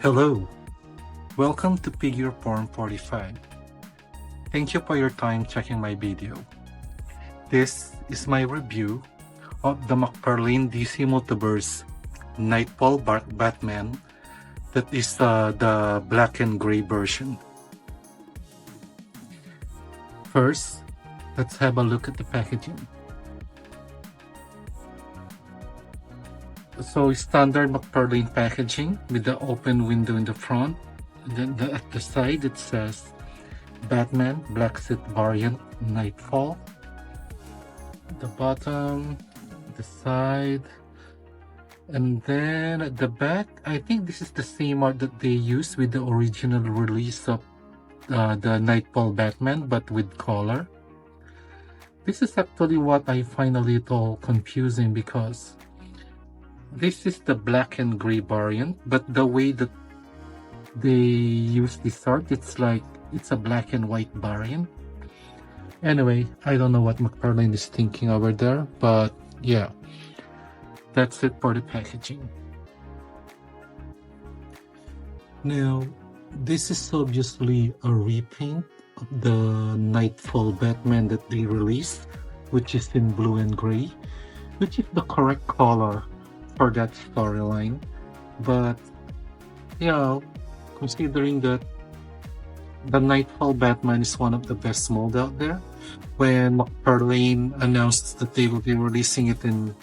Hello, welcome to Figure Form 45. Thank you for your time checking my video. This is my review of the Mcfarlane DC Multiverse Knightfall Batman that is the black and gray version. First, let's have a look at the packaging. So standard Mcfarlane packaging with the open window in the front. Then at the side it says Batman Black Suit Variant Knightfall. The bottom, the side, and then at the back, I think this is the same art that they used with the original release of the Knightfall Batman, but with color. This is actually what I find a little confusing because this is the black and gray variant, but the way that they use this art, it's like it's a black and white variant. Anyway, I don't know what Mcfarlane is thinking over there, but yeah, that's it for the packaging. Now, this is obviously a repaint of the Knightfall Batman that they released, which is in blue and gray, which is the correct color for that storyline. But yeah, considering that the Knightfall Batman is one of the best mold out there, when Mcfarlane announced that they will be releasing it in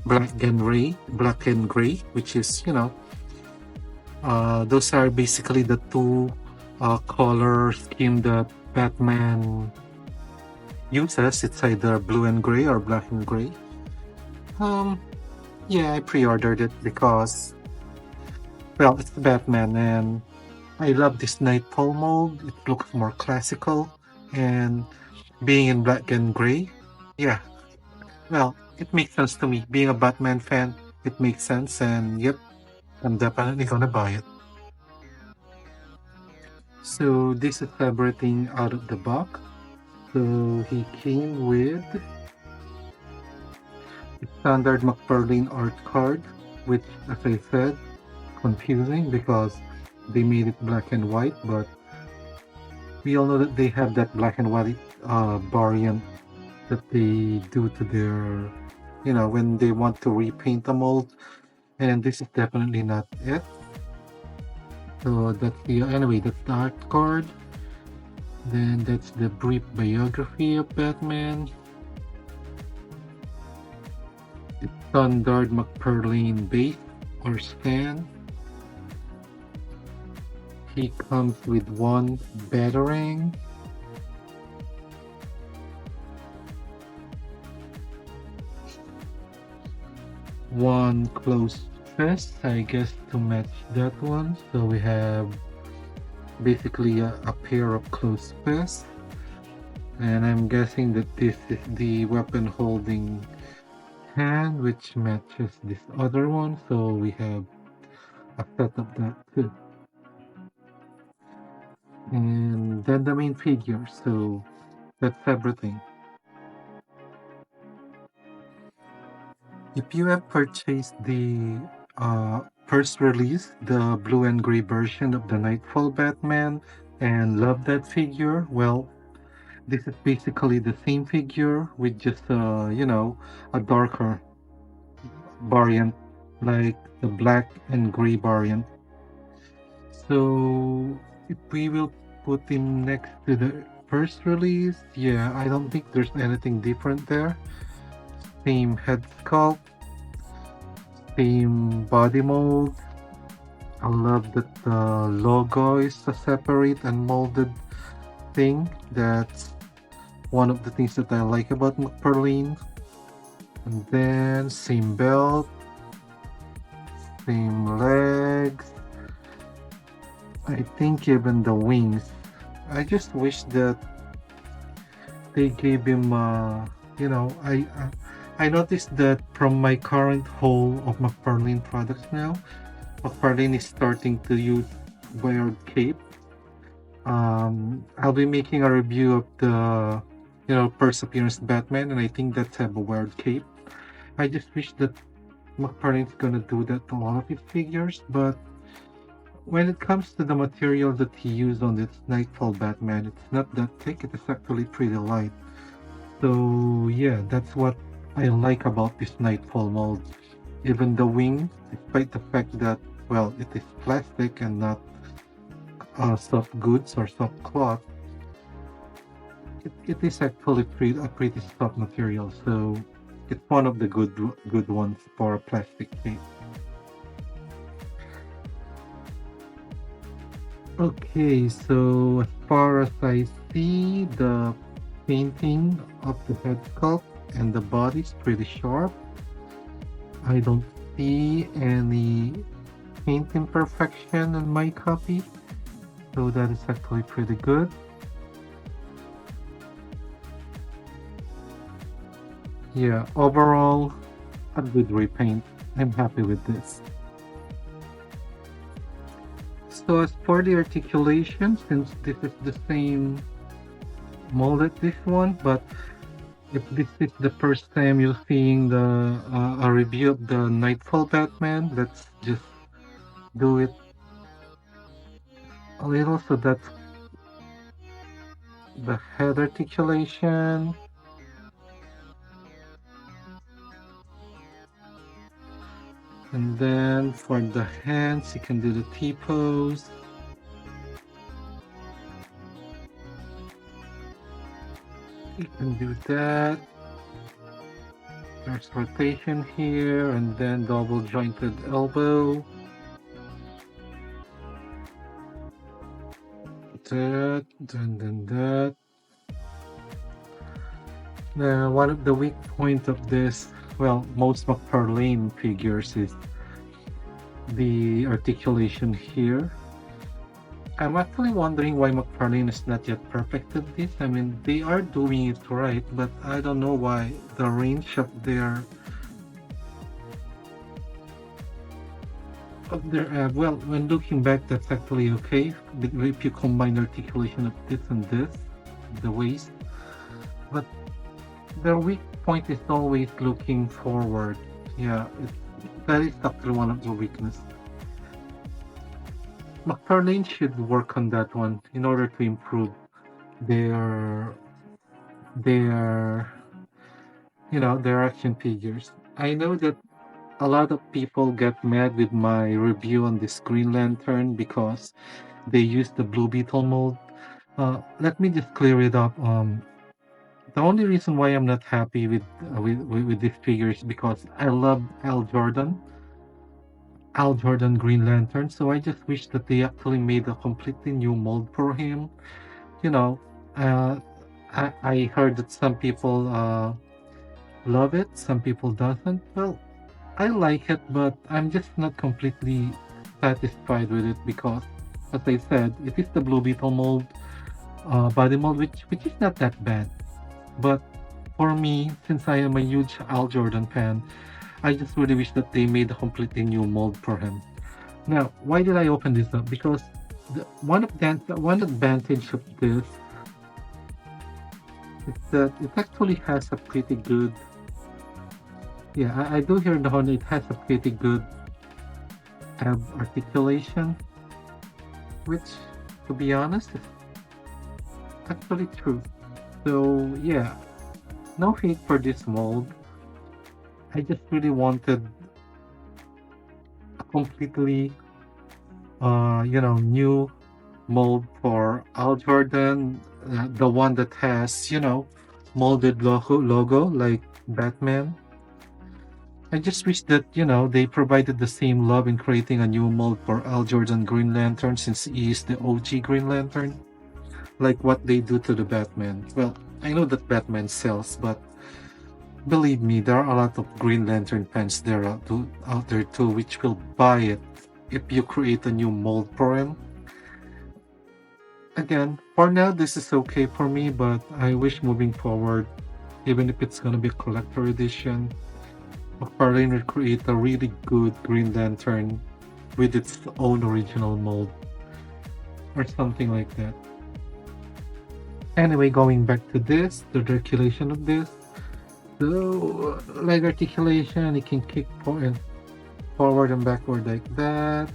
black and gray, which is, those are basically the two color scheme that Batman uses. It's either blue and gray or black and gray. Yeah, I pre-ordered it because, well, it's Batman and I love this Knightfall mold. It looks more classical, and being in black and gray, yeah, well, it makes sense to me. Being a Batman fan, it makes sense, and yep, I'm definitely gonna buy it. So this is everything out of the box. So he came with the standard Mcfarlane art card, which, as I said, confusing because they made it black and white, but we all know that they have that black and white variant that they do to their, when they want to repaint a mold, and this is definitely not it. So that's the art card. Then that's the brief biography of Batman. The standard Mcfarlane base or stand. He comes with one batarang, one closed fist, I guess, to match that one. So we have basically a pair of closed fists, and I'm guessing that this is the weapon holding hand, which matches this other one. So we have a set of that too. And then the main figure, so that's everything. If you have purchased the first release, the blue and gray version of the Knightfall Batman, and love that figure, well, this is basically the same figure with just a darker variant, like the black and gray variant. So if we will put him next to the first release, yeah, I don't think there's anything different there. Same head sculpt, same body mold. I love that the logo is a separate and molded thing. That's one of the things that I like about Mcfarlane. And then same belt, same legs, I think even the wings. I just wish that they gave him I noticed that from my current haul of Mcfarlane products now, Mcfarlane is starting to wear cape. I'll be making a review of the first appearance Batman, and I think that's have a weird cape. I just wish that Mcfarlane's gonna do that to all of his figures, but when it comes to the material that he used on this Nightfall Batman, it's not that thick, it is actually pretty light. So yeah, that's what I like about this Nightfall mold. Even the wings, despite the fact that, well, it is plastic and not soft goods or soft cloth, it is actually a pretty soft material. So it's one of the good ones for a plastic shape. Okay, so as far as I see, the painting of the head sculpt and the body is pretty sharp. I don't see any paint imperfection in my copy, so that is actually pretty good. Yeah, overall, a good repaint. I'm happy with this. So as for the articulation, since this is the same mold as this one, but if this is the first time you're seeing the a review of the Nightfall Batman, let's just do it a little. So that's the head articulation. And then for the hands, you can do the T-pose. You can do that. There's rotation here, and then double jointed elbow. That, and then that. Now, one of the weak points of this, well, most Mcfarlane figures is the articulation here. I'm actually wondering why Mcfarlane is not yet perfected this. I mean, they are doing it right, but I don't know why the range of their well, when looking back, that's actually okay if you combine the articulation of this and this, the waist. But their weak point is always looking forward. Yeah, that is actually one of the weaknesses. Mcfarlane should work on that one in order to improve their their action figures. I know that a lot of people get mad with my review on this Green Lantern because they used the Blue Beetle mold. Let me just clear it up. The only reason why I'm not happy with this figure is because I love Al Jordan Green Lantern. So I just wish that they actually made a completely new mold for him. You know, uh, I heard that some people love it, some people doesn't. Well, I like it, but I'm just not completely satisfied with it because, as I said, it is the Blue Beetle mold, body mold, which is not that bad. But for me, since I am a huge Al Jordan fan, I just really wish that they made a completely new mold for him. Now, why did I open this up? Because one advantage of this is that it actually has a pretty good. Yeah, I do hear the Honda. It has a pretty good ab articulation, which, to be honest, is actually true. So yeah, no hate for this mold. I just really wanted a completely, new mold for Al Jordan, the one that has, molded logo like Batman. I just wish that, they provided the same love in creating a new mold for Al Jordan Green Lantern since he is the OG Green Lantern. Like what they do to the Batman. Well, I know that Batman sells, but believe me, there are a lot of Green Lantern fans out there too, which will buy it if you create a new mold for him. Again, for now, this is okay for me, but I wish moving forward, even if it's gonna be a collector edition, Mcfarlane will create a really good Green Lantern with its own original mold or something like that. Anyway, going back to this, the articulation of this. So, leg articulation, it can kick forward and backward like that.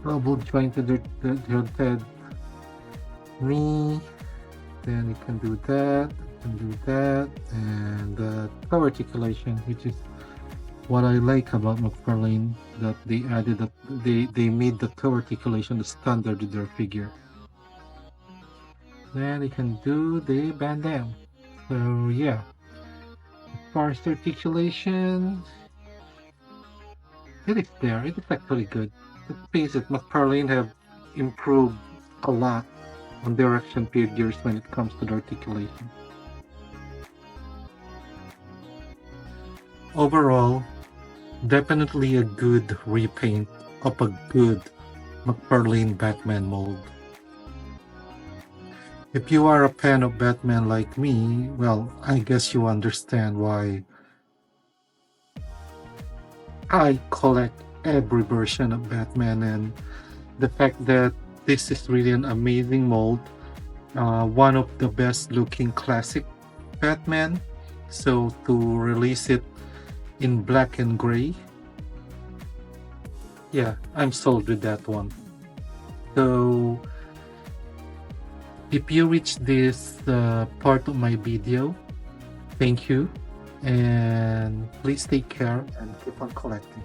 double jointed head knee. Then you can do that, and the toe articulation, which is what I like about Mcfarlane, that they added that they made the toe articulation the standard in their figure. Then you can do the Van Damme. So yeah, as far as articulation, it is there. It is actually good. Let's face it, Mcfarlane have improved a lot on their action figures when it comes to the articulation. Overall, definitely a good repaint of a good Mcfarlane Batman mold. If you are a fan of Batman like me, well, I guess you understand why I collect every version of Batman, and the fact that this is really an amazing mold, one of the best looking classic Batman. So to release it in black and gray, yeah, I'm sold with that one. So if you reach this part of my video, thank you, and please take care and keep on collecting.